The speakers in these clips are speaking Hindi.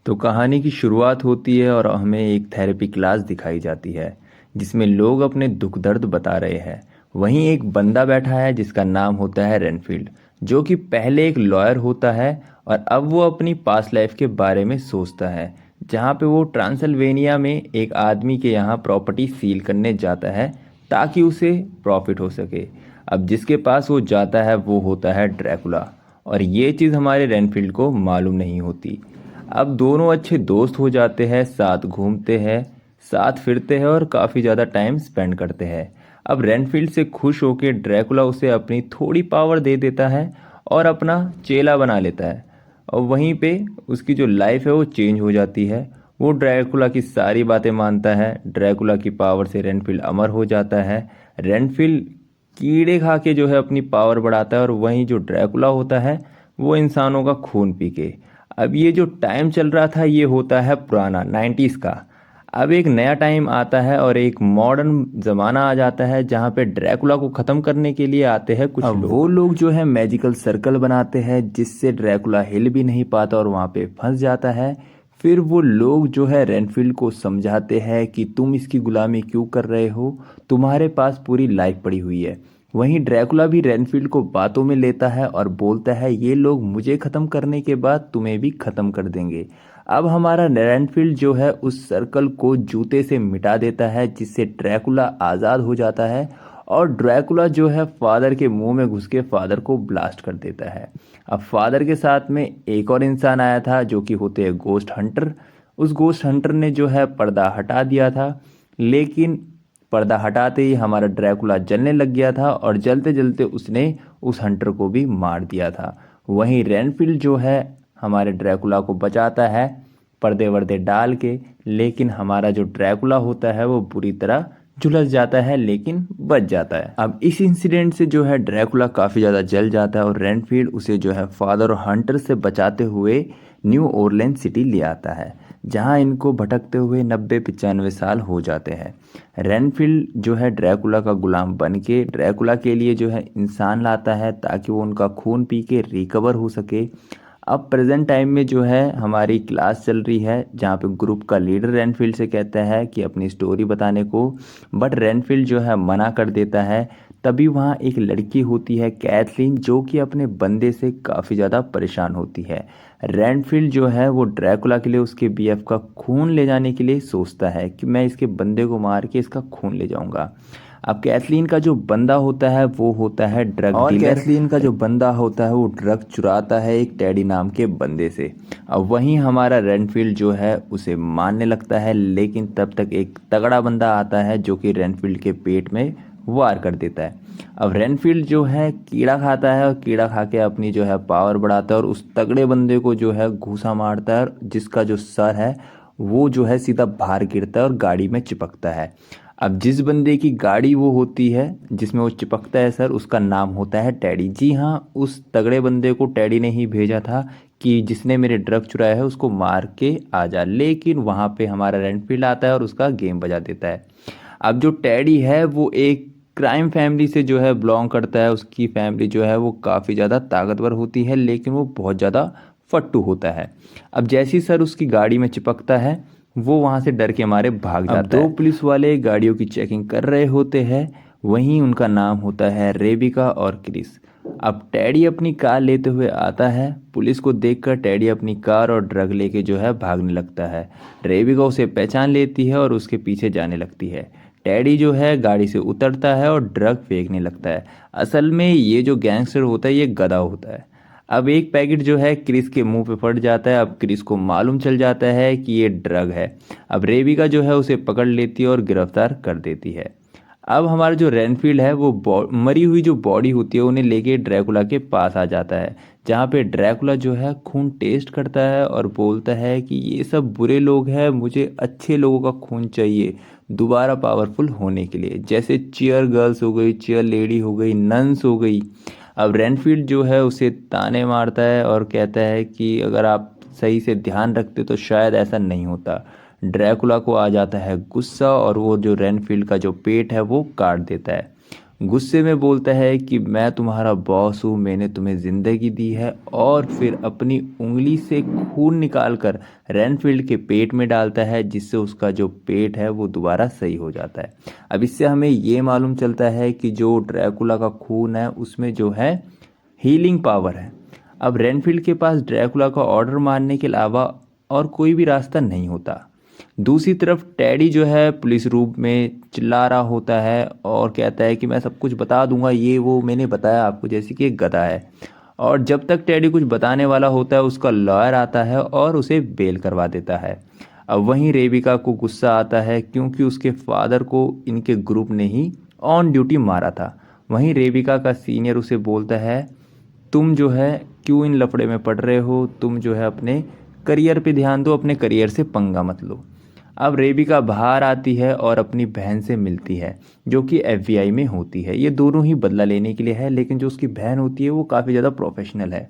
तो कहानी की शुरुआत होती है और हमें एक थेरेपी क्लास दिखाई जाती है जिसमें लोग अपने दुख दर्द बता रहे हैं। वहीं एक बंदा बैठा है जिसका नाम होता है रेनफील्ड, जो कि पहले एक लॉयर होता है और अब वो अपनी पास्ट लाइफ के बारे में सोचता है, जहाँ पे वो ट्रांसल्वेनिया में एक आदमी के यहाँ प्रॉपर्टी सील करने जाता है ताकि उसे प्रॉफिट हो सके। अब जिसके पास वो जाता है वो होता है ड्रैकुला, और ये चीज़ हमारे रेनफील्ड को मालूम नहीं होती। अब दोनों अच्छे दोस्त हो जाते हैं, साथ घूमते हैं, साथ फिरते हैं और काफ़ी ज़्यादा टाइम स्पेंड करते हैं। अब रेनफील्ड से खुश होकर ड्रैकुला उसे अपनी थोड़ी पावर दे देता है और अपना चेला बना लेता है। और वहीं पे उसकी जो लाइफ है वो चेंज हो जाती है। वो ड्रैकुला की सारी बातें मानता है। ड्रैकुला की पावर से रेनफील्ड अमर हो जाता है। रेनफील्ड कीड़े खा के जो है अपनी पावर बढ़ाता है, और वहीं जो ड्रैकुला होता है वो इंसानों का खून पी के। अब ये जो टाइम चल रहा था ये होता है पुराना 90s का। अब एक नया टाइम आता है और एक मॉडर्न ज़माना आ जाता है जहाँ पे ड्रैकुला को ख़त्म करने के लिए आते हैं कुछ लोग। वो लोग जो है मैजिकल सर्कल बनाते हैं जिससे ड्रैकुला हिल भी नहीं पाता और वहाँ पे फंस जाता है। फिर वो लोग जो है रेनफील्ड को समझाते हैं कि तुम इसकी गुलामी क्यों कर रहे हो, तुम्हारे पास पूरी लाइफ पड़ी हुई है। वहीं ड्रैकुला भी रेनफील्ड को बातों में लेता है और बोलता है ये लोग मुझे ख़त्म करने के बाद तुम्हें भी ख़त्म कर देंगे। अब हमारा रेनफील्ड जो है उस सर्कल को जूते से मिटा देता है जिससे ड्रैकुला आज़ाद हो जाता है, और ड्रैकुला जो है फादर के मुंह में घुस के फादर को ब्लास्ट कर देता है। अब फादर के साथ में एक और इंसान आया था जो कि होते हैं गोस्ट हंटर। उस गोस्ट हंटर ने जो है पर्दा हटा दिया था, लेकिन पर्दा हटाते ही हमारा ड्रैकुला जलने लग गया था और जलते जलते उसने उस हंटर को भी मार दिया था। वहीं रेनफील्ड जो है हमारे ड्रैकुला को बचाता है पर्दे वर्दे डाल के, लेकिन हमारा जो ड्रैकुला होता है वो बुरी तरह झुलस जाता है लेकिन बच जाता है। अब इस इंसिडेंट से जो है ड्रैकुला काफ़ी ज़्यादा जल जाता है और रेनफील्ड उसे जो है फादर और हंटर से बचाते हुए न्यू ओरलेंस सिटी ले आता है, जहां इनको भटकते हुए 90-95 साल हो जाते हैं। रेनफील्ड जो है ड्रैकुला का गुलाम बन के ड्रैकुला के लिए जो है इंसान लाता है ताकि वो उनका खून पी के रिकवर हो सके। अब प्रेजेंट टाइम में जो है हमारी क्लास चल रही है जहाँ पे ग्रुप का लीडर रेनफील्ड से कहता है कि अपनी स्टोरी बताने को, बट रेनफील्ड जो है मना कर देता है। तभी वहाँ एक लड़की होती है कैथलीन, जो कि अपने बंदे से काफ़ी ज़्यादा परेशान होती है। रेनफील्ड जो है वो ड्रैकुला के लिए उसके बीएफ का खून ले जाने के लिए सोचता है कि मैं इसके बंदे को मार के इसका खून ले जाऊंगा। अब कैथलीन का जो बंदा होता है वो होता है ड्रग और डीलर। कैथलीन का जो बंदा होता है वो ड्रग चुराता है एक टेडी नाम के बंदे से। अब वहीं हमारा रेनफील्ड जो है उसे मारने लगता है, लेकिन तब तक एक तगड़ा बंदा आता है जो कि रेनफील्ड के पेट में वार कर देता है। अब रेनफील्ड जो है कीड़ा खाता है और कीड़ा खा के अपनी जो है पावर बढ़ाता है और उस तगड़े बंदे को जो है घूसा मारता है, और जिसका जो सर है वो जो है सीधा बाहर गिरता है और गाड़ी में चिपकता है। अब जिस बंदे की गाड़ी वो होती है जिसमें वो चिपकता है सर, उसका नाम होता है टैडी। जी हाँ, उस तगड़े बंदे को टैडी ने ही भेजा था कि जिसने मेरे ड्रग चुराया है उसको मार के आ जा, लेकिन वहाँ पे हमारा रेनफील्ड आता है और उसका गेम बजा देता है। अब जो टैडी है वो एक क्राइम फैमिली से जो है बिलोंग करता है। उसकी फैमिली जो है वो काफ़ी ज़्यादा ताकतवर होती है, लेकिन वो बहुत ज़्यादा फट्टू होता है। अब जैसे ही सर उसकी गाड़ी में चिपकता है वो वहाँ से डर के मारे भाग जाता है। अब दो पुलिस वाले गाड़ियों की चेकिंग कर रहे होते हैं, वहीं उनका नाम होता है रेबिका और क्रिस। अब टैडी अपनी कार लेते हुए आता है। पुलिस को देखकर टैडी अपनी कार और ड्रग लेके जो है भागने लगता है। रेबिका उसे पहचान लेती है और उसके पीछे जाने लगती है। टैडी जो है गाड़ी से उतरता है और ड्रग फेंकने लगता है। असल में ये जो गैंगस्टर होता है ये गधा होता है। अब एक पैकेट जो है क्रिस के मुंह पे फट जाता है। अब क्रिस को मालूम चल जाता है कि ये ड्रग है। अब रेबिका जो है उसे पकड़ लेती है और गिरफ्तार कर देती है। अब हमारा जो रेनफील्ड है वो मरी हुई जो बॉडी होती है उन्हें लेके ड्रैकुला के पास आ जाता है, जहाँ पे ड्रैकुला जो है खून टेस्ट करता है और बोलता है कि ये सब बुरे लोग हैं, मुझे अच्छे लोगों का खून चाहिए दोबारा पावरफुल होने के लिए, जैसे चीयर गर्ल्स हो गई, चीयर लेडी हो गई, नन्स हो गई। अब रेनफील्ड जो है उसे ताने मारता है और कहता है कि अगर आप सही से ध्यान रखते तो शायद ऐसा नहीं होता। ड्रैकुला को आ जाता है गुस्सा और वो जो रेनफील्ड का जो पेट है वो काट देता है। गुस्से में बोलता है कि मैं तुम्हारा बॉस हूँ, मैंने तुम्हें ज़िंदगी दी है, और फिर अपनी उंगली से खून निकालकर रेनफील्ड के पेट में डालता है, जिससे उसका जो पेट है वो दोबारा सही हो जाता है। अब इससे हमें ये मालूम चलता है कि जो ड्रैकुला का खून है उसमें जो है हीलिंग पावर है। अब रेनफील्ड के पास ड्रैकुला का ऑर्डर मारने के अलावा और कोई भी रास्ता नहीं होता। दूसरी तरफ टेडी जो है पुलिस रूम में चिल्ला रहा होता है और कहता है कि मैं सब कुछ बता दूंगा, ये वो मैंने बताया आपको, जैसे कि एक गधा है। और जब तक टेडी कुछ बताने वाला होता है उसका लॉयर आता है और उसे बेल करवा देता है। अब वहीं रेबिका को गुस्सा आता है क्योंकि उसके फादर को इनके ग्रुप ने ही ऑन ड्यूटी मारा था। वहीं रेबिका का सीनियर उसे बोलता है, तुम जो है क्यों इन लफड़े में पड़ रहे हो, तुम जो है अपने करियर पे ध्यान दो, अपने करियर से पंगा मत लो। अब रेबिका बाहर आती है और अपनी बहन से मिलती है जो कि एफबीआई में होती है। ये दोनों ही बदला लेने के लिए है, लेकिन जो उसकी बहन होती है वो काफ़ी ज़्यादा प्रोफेशनल है,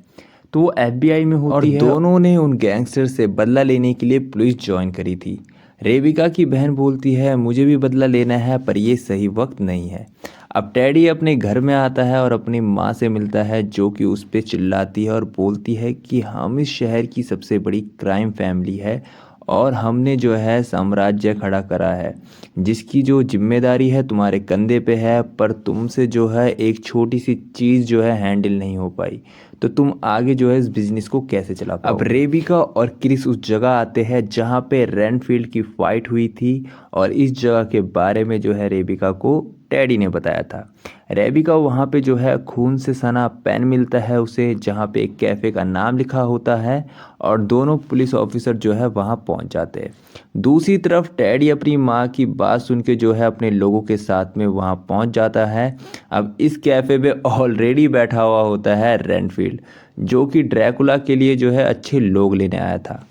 तो वो एफबीआई में होती है। और दोनों ने उन गैंगस्टर से बदला लेने के लिए पुलिस ज्वाइन करी थी। रेबिका की बहन बोलती है मुझे भी बदला लेना है, पर ये सही वक्त नहीं है। अब टेडी अपने घर में आता है और अपनी माँ से मिलता है जो कि उस पर चिल्लाती है और बोलती है कि हम इस शहर की सबसे बड़ी क्राइम फैमिली है और हमने जो है साम्राज्य खड़ा करा है, जिसकी जो जिम्मेदारी है तुम्हारे कंधे पे है, पर तुमसे जो है एक छोटी सी चीज़ जो है हैंडल नहीं हो पाई, तो तुम आगे जो है इस बिजनेस को कैसे चला पाओगे। अब रेबिका और क्रिस उस जगह आते हैं जहाँ पे रेनफील्ड की फाइट हुई थी, और इस जगह के बारे में जो है रेबिका को टेडी ने बताया था। रेबिका वहाँ पे जो है खून से सना पेन मिलता है उसे, जहाँ पे एक कैफ़े का नाम लिखा होता है, और दोनों पुलिस ऑफिसर जो है वहाँ पहुँच जाते हैं। दूसरी तरफ टेडी अपनी माँ की बात सुन के जो है अपने लोगों के साथ में वहाँ पहुँच जाता है। अब इस कैफ़े में ऑलरेडी बैठा हुआ होता है रेनफील्ड, जो कि ड्रैकुला के लिए जो है अच्छे लोग लेने आया था।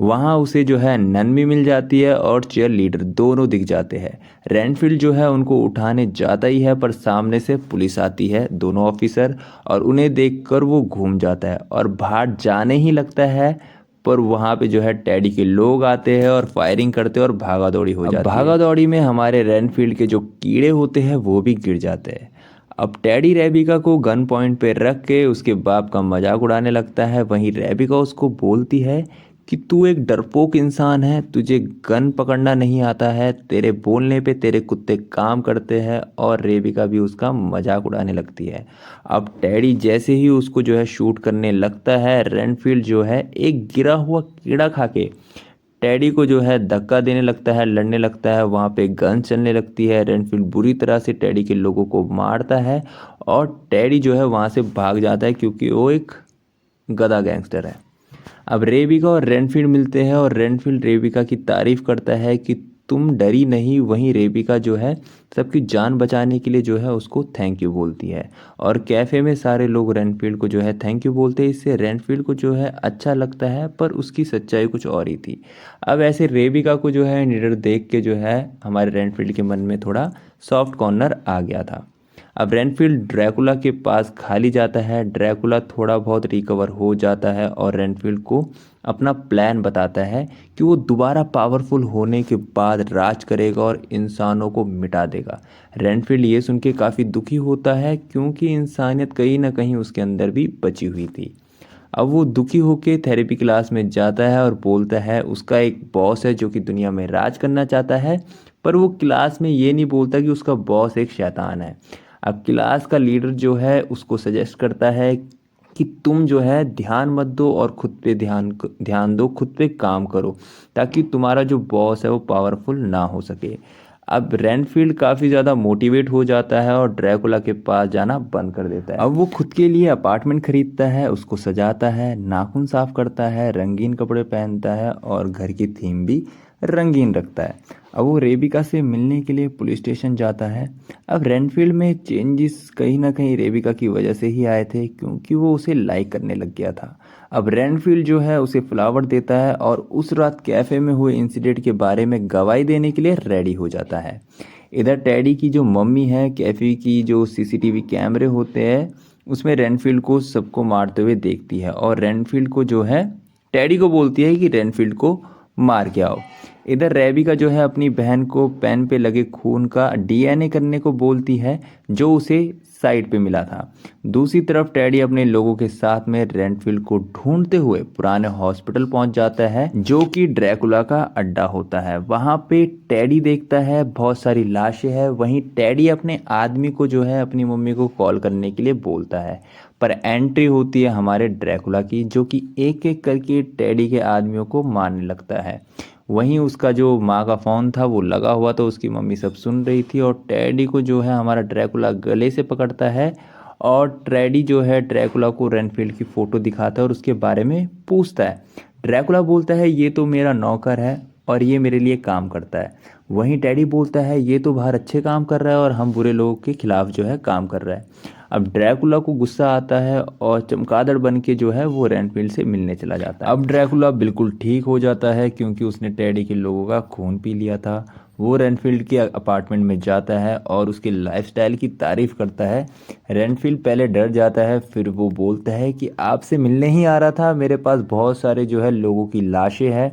वहाँ उसे जो है नन भी मिल जाती है और चेयर लीडर दोनों दिख जाते हैं। रेनफील्ड जो है उनको उठाने जाता ही है, पर सामने से पुलिस आती है, दोनों ऑफिसर, और उन्हें देखकर वो घूम जाता है और बाहर जाने ही लगता है। पर वहाँ पे जो है टेडी के लोग आते हैं और फायरिंग करते हैं और भागा दौड़ी हो जाती है। भागा दौड़ी में हमारे रेनफील्ड के जो कीड़े होते हैं वो भी गिर जाते हैं। अब टेडी रेबिका को गन पॉइंट पे रख के उसके बाप का मजाक उड़ाने लगता है। वहीं रेबिका उसको बोलती है कि तू एक डरपोक इंसान है, तुझे गन पकड़ना नहीं आता है, तेरे बोलने पे तेरे कुत्ते काम करते हैं। और रेबिका भी उसका मजाक उड़ाने लगती है। अब टेडी जैसे ही उसको जो है शूट करने लगता है, रेनफील्ड जो है एक गिरा हुआ कीड़ा खा के टेडी को जो है धक्का देने लगता है, लड़ने लगता है। वहाँ पे गन चलने लगती है। रेनफील्ड बुरी तरह से टेडी के लोगों को मारता है और टेडी जो है वहाँ से भाग जाता है क्योंकि वो एक गधा गैंगस्टर है। अब रेबिका और रेनफील्ड मिलते हैं और रेनफील्ड रेबिका की तारीफ करता है कि तुम डरी नहीं। वहीं रेबिका जो है सबकी जान बचाने के लिए जो है उसको थैंक यू बोलती है, और कैफ़े में सारे लोग रेनफील्ड को जो है थैंक यू बोलते हैं। इससे रेनफील्ड को जो है अच्छा लगता है, पर उसकी सच्चाई कुछ और ही थी। अब ऐसे रेबिका को जो है निडर देख के जो है हमारे रेनफील्ड के मन में थोड़ा सॉफ्ट कॉर्नर आ गया था। अब रेनफील्ड ड्रैकुला के पास खाली जाता है। ड्रैकुला थोड़ा बहुत रिकवर हो जाता है और रेनफील्ड को अपना प्लान बताता है कि वो दोबारा पावरफुल होने के बाद राज करेगा और इंसानों को मिटा देगा। रेनफील्ड ये सुन के काफ़ी दुखी होता है क्योंकि इंसानियत कहीं ना कहीं उसके अंदर भी बची हुई थी। अब वो दुखी होके थेरेपी क्लास में जाता है और बोलता है उसका एक बॉस है जो कि दुनिया में राज करना चाहता है, पर वो क्लास में ये नहीं बोलता कि उसका बॉस एक शैतान है। अब क्लास का लीडर जो है उसको सजेस्ट करता है कि तुम जो है ध्यान मत दो और खुद पे ध्यान दो, खुद पे काम करो, ताकि तुम्हारा जो बॉस है वो पावरफुल ना हो सके। अब रेनफील्ड काफ़ी ज़्यादा मोटिवेट हो जाता है और ड्रैकुला के पास जाना बंद कर देता है। अब वो खुद के लिए अपार्टमेंट खरीदता है, उसको सजाता है, नाखून साफ करता है, रंगीन कपड़े पहनता है और घर की थीम भी रंगीन रखता है। अब वो रेबिका से मिलने के लिए पुलिस स्टेशन जाता है। अब रेनफील्ड में चेंजेस कहीं ना कहीं रेबिका की वजह से ही आए थे, क्योंकि वो उसे लाइक करने लग गया था। अब रेनफील्ड जो है उसे फ्लावर देता है और उस रात कैफ़े में हुए इंसिडेंट के बारे में गवाही देने के लिए रेडी हो जाता है। इधर टेडी की जो मम्मी है, कैफ़े की जो सीसीटीवी कैमरे होते हैं उसमें रेनफील्ड को सबको मारते हुए देखती है और रेनफील्ड को जो है टेडी को बोलती है कि रेनफील्ड को मार के आओ। इधर रेबिका जो है अपनी बहन को पेन पे लगे खून का डीएनए करने को बोलती है जो उसे साइट पे मिला था। दूसरी तरफ टेडी अपने लोगों के साथ में रेंटफिल्ड को ढूंढते हुए पुराने हॉस्पिटल पहुंच जाता है जो कि ड्रैकुला का अड्डा होता है। वहां पे टेडी देखता है बहुत सारी लाशें हैं। वहीं टेडी अपने आदमी को जो है अपनी मम्मी को कॉल करने के लिए बोलता है, पर एंट्री होती है हमारे ड्रैकुला की जो कि एक एक करके टेडी के आदमियों को मारने लगता है। वहीं उसका जो माँ का फ़ोन था वो लगा हुआ तो उसकी मम्मी सब सुन रही थी और टेडी को जो है हमारा ड्रैकुला गले से पकड़ता है और टेडी जो है ड्रैकुला को रेनफील्ड की फ़ोटो दिखाता है और उसके बारे में पूछता है। ड्रैकुला बोलता है ये तो मेरा नौकर है और ये मेरे लिए काम करता है। वहीं टेडी बोलता है ये तो बाहर अच्छे काम कर रहा है और हम बुरे लोगों के खिलाफ जो है काम कर रहा है। अब ड्रैकुला को गुस्सा आता है और चमगादड़ बन के जो है वो रेनफील्ड से मिलने चला जाता है। अब ड्रैकुला बिल्कुल ठीक हो जाता है क्योंकि उसने टेडी के लोगों का खून पी लिया था। वो रेनफील्ड के अपार्टमेंट में जाता है और उसके लाइफस्टाइल की तारीफ करता है। रेनफील्ड पहले डर जाता है, फिर वो बोलता है कि आपसे मिलने ही आ रहा था, मेरे पास बहुत सारे जो है लोगों की लाशें हैं।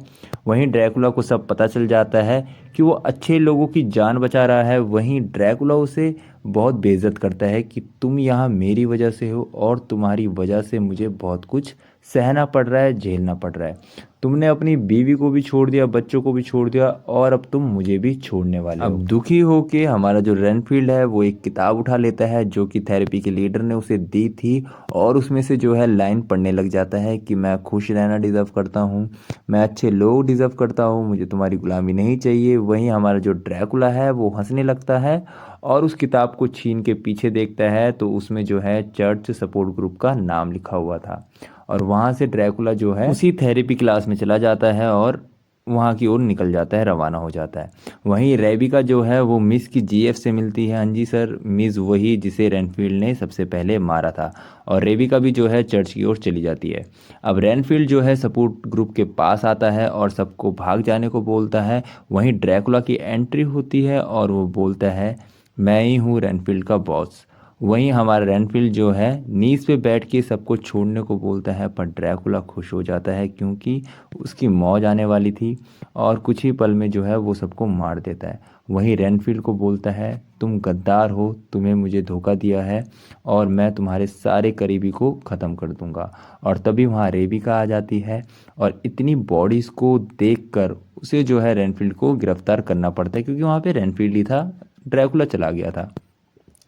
वहीं ड्रैकुला को सब पता चल जाता है कि वो अच्छे लोगों की जान बचा रहा है। वहीं ड्रैकुला उसे बहुत बेइज्जत करता है कि तुम यहाँ मेरी वजह से हो और तुम्हारी वजह से मुझे बहुत कुछ सहना पड़ रहा है, झेलना पड़ रहा है। तुमने अपनी बीवी को भी छोड़ दिया, बच्चों को भी छोड़ दिया और अब तुम मुझे भी छोड़ने वाले हो। अब दुखी होके हमारा जो रेनफील्ड है वो एक किताब उठा लेता है जो कि थेरेपी के लीडर ने उसे दी थी और उसमें से जो है लाइन पढ़ने लग जाता है कि मैं खुश रहना डिज़र्व करता हूँ, मैं अच्छे लोग डिज़र्व करता हूँ, मुझे तुम्हारी गुलामी नहीं चाहिए। वहीं हमारा जो ड्रैकुला है वो हंसने लगता है और उस किताब को छीन के पीछे देखता है तो उसमें जो है चर्च सपोर्ट ग्रुप का नाम लिखा हुआ था। और वहाँ से ड्रैकुला जो है उसी थेरेपी क्लास में चला जाता है और वहाँ की ओर निकल जाता है, रवाना हो जाता है। वहीं रेबिका जो है वो मिस की जीएफ से मिलती है। हाँ जी सर, मिस वही जिसे रेनफील्ड ने सबसे पहले मारा था। और रेबिका भी जो है चर्च की ओर चली जाती है। अब रेनफील्ड जो है सपोर्ट ग्रुप के पास आता है और सबको भाग जाने को बोलता है। वहीं ड्रैकुला की एंट्री होती है और वो बोलता है मैं ही हूँ रेनफील्ड का बॉस। वहीं हमारा रेनफील्ड जो है नीज पे बैठ के सबको छोड़ने को बोलता है, पर ड्रैकुला खुश हो जाता है क्योंकि उसकी मौज आने वाली थी और कुछ ही पल में जो है वो सबको मार देता है। वहीं रेनफील्ड को बोलता है तुम गद्दार हो, तुम्हें मुझे धोखा दिया है और मैं तुम्हारे सारे करीबी को ख़त्म कर दूंगा। और तभी वहाँ रेबिका आ जाती है और इतनी बॉडीज़ को देखकर उसे जो है रेनफील्ड को गिरफ्तार करना पड़ता है क्योंकि वहाँ पे रेनफील्ड ही था, ड्रैकुला चला गया था।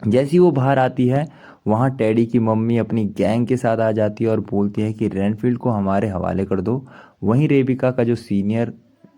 जैसी वो बाहर आती है वहाँ टेडी की मम्मी अपनी गैंग के साथ आ जाती है और बोलती है कि रेनफील्ड को हमारे हवाले कर दो। वहीं रेबिका का जो सीनियर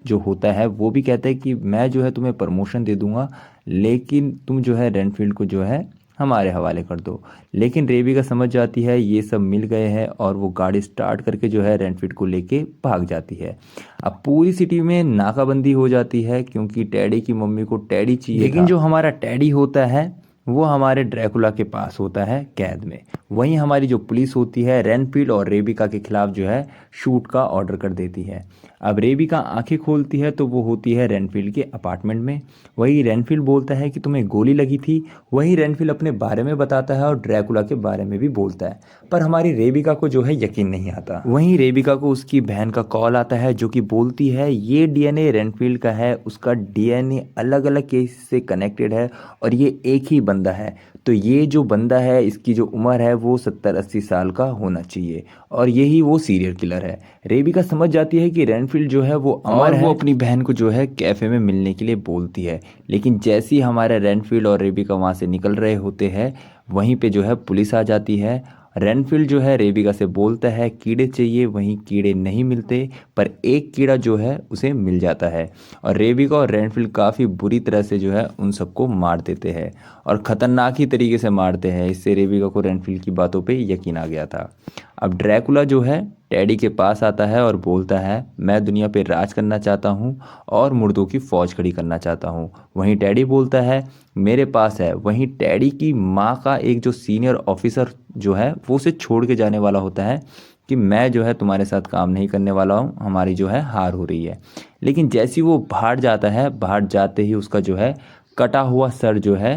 जो होता है वो भी कहता है कि मैं जो है तुम्हें प्रमोशन दे दूंगा लेकिन तुम जो है रेनफील्ड को जो है हमारे हवाले कर दो। लेकिन रेबिका समझ जाती है ये सब मिल गए हैं और वो गाड़ी स्टार्ट करके जो है रेनफील्ड को लेके भाग जाती है। अब पूरी सिटी में नाकाबंदी हो जाती है क्योंकि टेडी की मम्मी को टेडी चाहिए लेकिन जो हमारा टेडी होता है वो हमारे ड्रैकुला के पास होता है कैद में। वहीं हमारी जो पुलिस होती है रेनफील्ड और रेबिका के खिलाफ जो है शूट का ऑर्डर कर देती है। अब रेबिका आंखें खोलती है तो वो होती है रेनफील्ड के अपार्टमेंट में। वही रेनफील्ड बोलता है कि तुम्हें गोली लगी थी। वही रेनफील्ड अपने बारे में बताता है और ड्रैकुला के बारे में भी बोलता है, पर हमारी रेबिका को जो है यकीन नहीं आता। वहीं रेबिका को उसकी बहन का कॉल आता है जो कि बोलती है ये डीएनए रेनफील्ड का है, उसका डीएनए अलग अलग केस से कनेक्टेड है और ये एक ही बंदा है। तो ये जो बंदा है इसकी जो उम्र है वो 70-80 साल का होना चाहिए और यही वो सीरियल किलर है। रेबिका समझ जाती है कि रेनफील्ड जो है वो अमर है। वो अपनी बहन को जो है कैफे में मिलने के लिए बोलती है, लेकिन जैसे ही हमारे रेनफील्ड और रेबिका वहाँ से निकल रहे होते हैं वहीं पे जो है पुलिस आ जाती है। रेनफील्ड जो है रेबिका से बोलता है कीड़े चाहिए, वहीं कीड़े नहीं मिलते, पर एक कीड़ा जो है उसे मिल जाता है और रेबिका और रेनफील्ड काफ़ी बुरी तरह से जो है उन सबको मार देते हैं और ख़तरनाक ही तरीके से मारते हैं। इससे रेबिका को रेनफील्ड की बातों पे यकीन आ गया था। अब ड्रैकुला जो है टेडी के पास आता है और बोलता है मैं दुनिया पे राज करना चाहता हूँ और मुर्दों की फौज खड़ी करना चाहता हूँ। वहीं टेडी बोलता है मेरे पास है। वहीं टेडी की माँ का एक जो सीनियर ऑफिसर जो है वो उसे छोड़ के जाने वाला होता है कि मैं जो है तुम्हारे साथ काम नहीं करने वाला हूँ, हमारी जो है हार हो रही है। लेकिन जैसे वो बाहर जाता है, बाहर जाते ही उसका जो है कटा हुआ सर जो है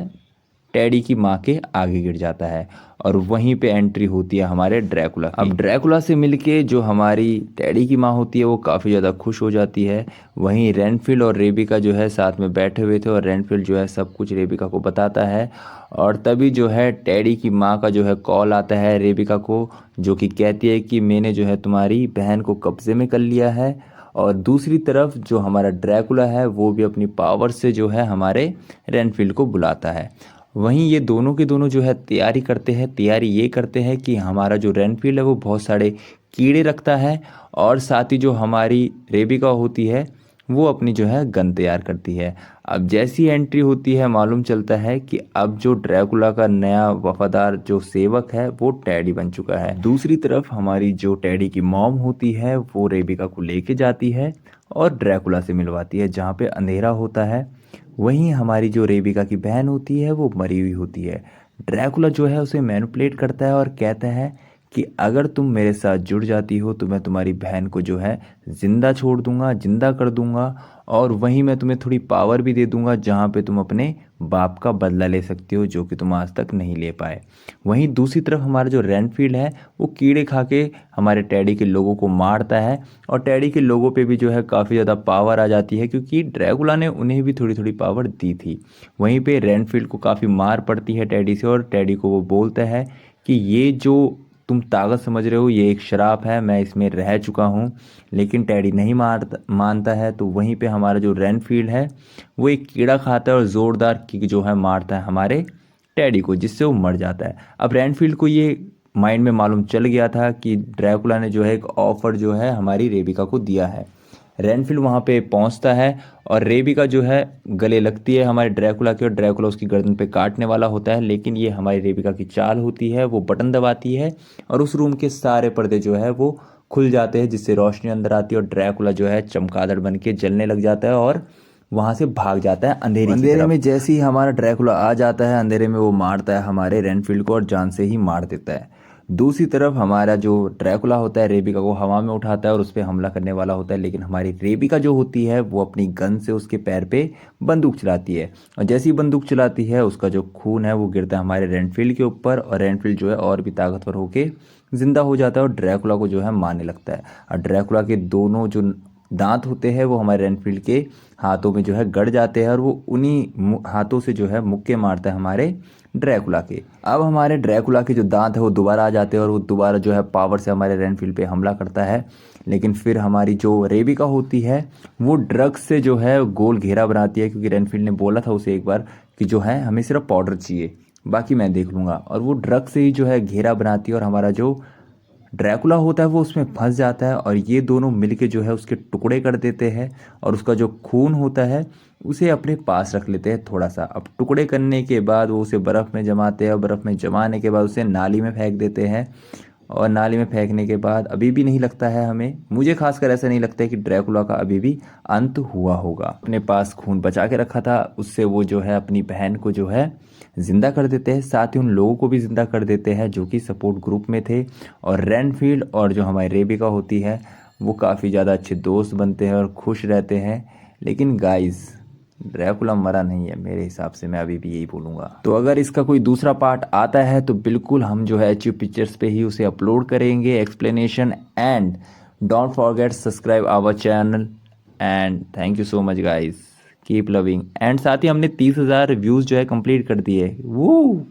टेडी की माँ के आगे गिर जाता है और वहीं पे एंट्री होती है हमारे ड्रैकुला की। अब ड्रैकुला से मिलके जो हमारी टेडी की माँ होती है वो काफ़ी ज़्यादा खुश हो जाती है। वहीं रेनफील्ड और रेबिका जो है साथ में बैठे हुए थे और रेनफील्ड जो है सब कुछ रेबिका को बताता है। और तभी जो है टेडी की माँ का जो है कॉल आता है रेबिका को, जो कि कहती है कि मैंने जो है तुम्हारी बहन को कब्जे में कर लिया है। और दूसरी तरफ जो हमारा ड्रैकुला है वो भी अपनी पावर से जो है हमारे रेनफील्ड को बुलाता है। वहीं ये दोनों के दोनों जो है तैयारी करते हैं। तैयारी ये करते हैं कि हमारा जो रेनफील्ड है वो बहुत सारे कीड़े रखता है और साथ ही जो हमारी रेबिका होती है वो अपनी जो है गन तैयार करती है। अब जैसी एंट्री होती है मालूम चलता है कि अब जो ड्रैकुला का नया वफादार जो सेवक है वो टेडी बन चुका है। दूसरी तरफ हमारी जो टेडी की मॉम होती है वो रेबिका को लेके जाती है और ड्रैकुला से मिलवाती है जहाँ पे अंधेरा होता है। वहीं हमारी जो रेबिका की बहन होती है वो मरी हुई होती है। ड्रैकुला जो है उसे मैनिपुलेट करता है और कहता है कि अगर तुम मेरे साथ जुड़ जाती हो तो मैं तुम्हारी बहन को जो है ज़िंदा छोड़ दूंगा, जिंदा कर दूंगा और वहीं मैं तुम्हें थोड़ी पावर भी दे दूंगा जहाँ पे तुम अपने बाप का बदला ले सकती हो जो कि तुम आज तक नहीं ले पाए। वहीं दूसरी तरफ हमारा जो रेनफील्ड है वो कीड़े खा के हमारे टेडी के लोगों को मारता है और टेडी के लोगों पे भी जो है काफ़ी ज़्यादा पावर आ जाती है क्योंकि ड्रैकुला ने उन्हें भी थोड़ी थोड़ी पावर दी थी। वहीं पे रेनफील्ड को काफ़ी मार पड़ती है टेडी से और टेडी को वो बोलता है कि ये जो तुम ताकत समझ रहे हो ये एक शराब है, मैं इसमें रह चुका हूँ। लेकिन टेडी नहीं मानता है। तो वहीं पे हमारा जो रेनफील्ड है वो एक कीड़ा खाता है और ज़ोरदार किक जो है मारता है हमारे टेडी को, जिससे वो मर जाता है। अब रेनफील्ड को ये माइंड में मालूम चल गया था कि ड्रैकुला ने जो है एक ऑफर जो है हमारी रेबिका को दिया है। रेनफील्ड वहाँ पे पहुँचता है और रेबिका जो है गले लगती है हमारे ड्रैकुला के और ड्रैकुला उसकी गर्दन पे काटने वाला होता है। लेकिन ये हमारी रेबिका की चाल होती है, वो बटन दबाती है और उस रूम के सारे पर्दे जो है वो खुल जाते हैं जिससे रोशनी अंदर आती है और ड्रैकुला जो है चमगादड़ बन के जलने लग जाता है और वहाँ से भाग जाता है अंधेरे में। जैसे ही हमारा ड्रैकुला आ जाता है अंधेरे में वो मारता है हमारे रेनफील्ड को और जान से ही मार देता है। दूसरी तरफ हमारा जो ड्रैकुला होता है रेबिका को हवा में उठाता है और उस पर हमला करने वाला होता है। लेकिन हमारी रेबिका जो होती है वो अपनी गन से उसके पैर पे बंदूक चलाती है और जैसी बंदूक चलाती है उसका जो खून है वो गिरता है हमारे रेनफील्ड के ऊपर और रेनफील्ड जो है और भी ताकतवर होके जिंदा हो जाता है और ड्रैकुला को जो है मारने लगता है। और ड्रैकुला के दोनों जो दांत होते हैं वो हमारे रेनफील्ड के हाथों में जो है गड़ जाते हैं और वो उन्हीं हाथों से जो है मुक्के मारता है हमारे ड्रैकुला के। अब हमारे ड्रैकुला के जो दांत है वो दोबारा आ जाते हैं और वो दोबारा जो है पावर से हमारे रेनफील्ड पे हमला करता है। लेकिन फिर हमारी जो रेबिका होती है वो ड्रग्स से जो है गोल घेरा बनाती है क्योंकि रेनफील्ड ने बोला था उसे एक बार कि जो है हमें सिर्फ पाउडर चाहिए, बाकी मैं देख लूँगा। और वो ड्रग्स से ही जो है घेरा बनाती है और हमारा जो ड्रैकुला होता है वो उसमें फंस जाता है और ये दोनों मिलके जो है उसके टुकड़े कर देते हैं और उसका जो खून होता है उसे अपने पास रख लेते हैं थोड़ा सा। अब टुकड़े करने के बाद वो उसे बर्फ़ में जमाते हैं और बर्फ़ में जमाने के बाद उसे नाली में फेंक देते हैं। और नाली में फेंकने के बाद अभी भी नहीं लगता है मुझे खासकर ऐसा नहीं लगता है कि ड्रैकुला का अभी भी अंत हुआ होगा। अपने पास खून बचा के रखा था उससे वो जो है अपनी बहन को जो है जिंदा कर देते हैं, साथ ही उन लोगों को भी जिंदा कर देते हैं जो कि सपोर्ट ग्रुप में थे। और रेनफील्ड और जो हमारी रेबिका होती है वो काफ़ी ज़्यादा अच्छे दोस्त बनते हैं और खुश रहते हैं। लेकिन गाइस ड्रैकुला मरा नहीं है मेरे हिसाब से, मैं अभी भी यही बोलूँगा। तो अगर इसका कोई दूसरा पार्ट आता है तो बिल्कुल हम जो है एचयू पिक्चर्स पे ही उसे अपलोड करेंगे explanation. And don't forget subscribe our channel and thank you so much guys, keep loving. And साथ ही हमने 30,000 व्यूज़ जो है कंप्लीट कर दिए। वो